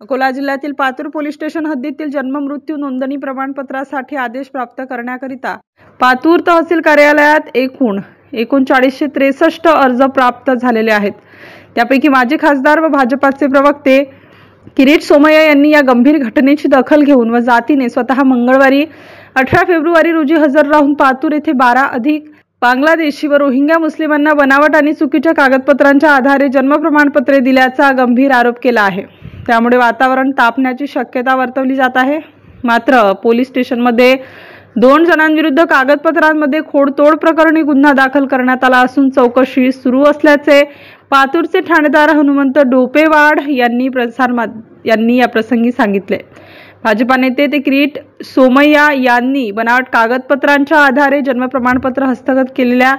अकोला जिल्ह्यातील Patur police station हद्दीतील जन्म मृत्यू नोंदणी प्रमाणपत्रासाठी आदेश प्राप्त करण्याकरिता पातूर तहसील कार्यालयात एकूण 3963 अर्ज प्राप्त झालेले आहेत। त्यापैकी माजी खासदार व भाजपाचे प्रवक्ते किरीट सोमय्या यांनी या गंभीर घटनेची दखल घेऊन व जातीने स्वतः मंगळवारी 18 फेब्रुवारी रोजी हजर राहून पातूर येथे 12 अधिक बांगलादेशी व रोहिंग्या मुस्लिमांना बनावट आणि चुकीच्या कागदपत्रांच्या आधारे जन्म प्रमाणपत्रे दिल्याचा गंभीर आरोप केला आहे। त्यामुळे वातावरण तापण्याची शक्यता वर्तवली जात आहे। मात्र पोलीस स्टेशनमध्ये 2 जणांविरुद्ध कागदपत्रांमध्ये खोडतोड प्रकरणी गुन्हा दाखल करण्यात आला असून चौकशी सुरू असल्याचे पातूरचे ठाणेदार हनुमंत डोपेवाड यांनी या प्रसंगी सांगितले। भाजपा नेते ते किरीट सोमय्या यांनी बनावट कागदपत्रांच्या आधारे जन्म प्रमाणपत्र हस्तगत केलेल्या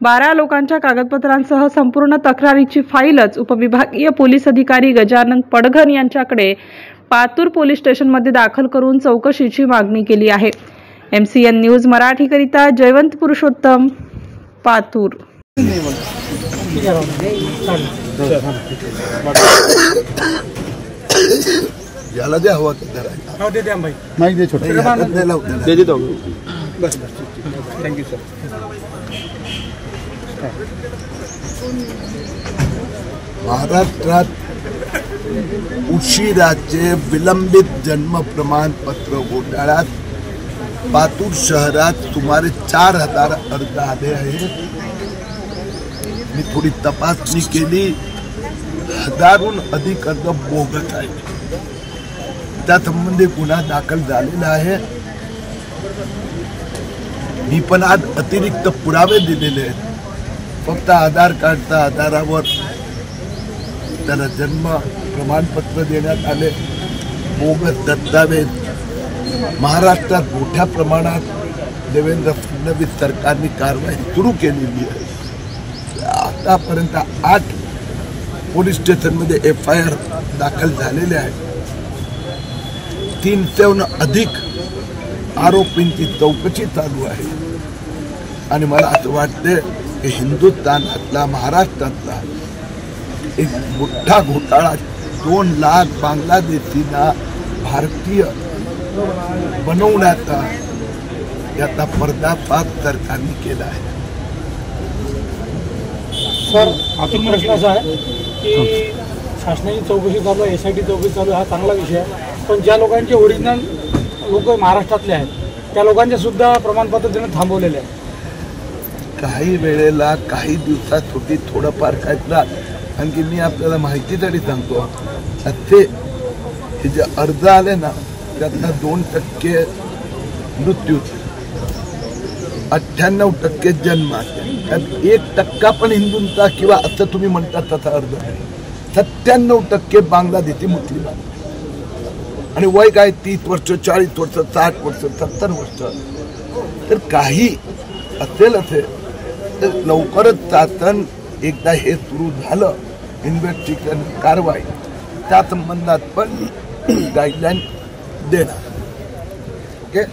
12 लोकांच्या कागदपत्रांसह संपूर्ण तक्रारीची फाईलच उपविभागीय पोलीस अधिकारी गजानन पडघन यांच्याकडे पातूर पोलीस स्टेशनमध्ये दाखल करून चौकशीची मागणी केली आहे। MCN न्यूज मराठी करिता जयवंत पुरुषोत्तम, पातूर। याला दे हवा हो दे भाई माइक दे छोटा दे दे बस थैंक यू सर। महाराष्ट्रात उशिराचे विलंबित जन्म प्रमाणपत्र घोटाळ्यात पातूर शहरात सुमारे 4000 अर्ज आले आहेत। मी थोडी तपासणी केली, हजारोहून अधिक अर्ज बोगस आहेत। त्या संबंधी गुन्हा दाखल झालेला आहे। मी पण आज अतिरिक्त पुरावे दिलेले आहेत। फक्त आधार कार्डच्या आधारावर त्याला जन्म प्रमाणपत्र देण्यात आले, बोगस दस्तावेज महाराष्ट्रात मोठ्या प्रमाणात देवेंद्र फडणवीस सरकारने कारवाई सुरू केलेली आहे। आतापर्यंत 8 पोलीस स्टेशनमध्ये FIR दाखल झालेले आहेत। 300हून अधिक आरोपींची चौकशी चालू आहे आणि मला असं वाटते की हिंदुस्थानातला महाराष्ट्रातला एक मोठा घोटाळा 2 लाख बांगलादेशींना भारतीय बनवण्याचा याचा पर्दाफाश सरकारने केला आहे। सर, आतून प्रश्न असा आहे की शासनाची चौकशी चालू आहे, SIT चौकशी चालू आहे, हा चांगला विषय आहे। पण ज्या लोकांचे ओरिजिनल लोक महाराष्ट्रातले आहेत त्या लोकांचे सुद्धा प्रमाणपत्र देणं थांबवलेले आहे। काही वेळेला काही दिवसासाठी थोडंफार काय त्रास, आणखी मी आपल्याला माहितीसाठी सांगतो, असे हे जे अर्ज आले ना त्यातला 2% मृत्यू, 98% जन्म, त्यात 1% पण हिंदूंचा किंवा असं तुम्ही म्हणता तसा अर्ज नाही। 97% बांगलादेशी मुस्लिम आणि वय काय 30 वर्ष, 40 वर्ष, 60 वर्ष, 70 वर्ष। तर काही असेल तर लवकरच शासन एकदा हे सुरू झालं इन्व्हेस्टिगेशन कारवाई, त्या संबंधात पण गाईडलाईन देणार। ओके।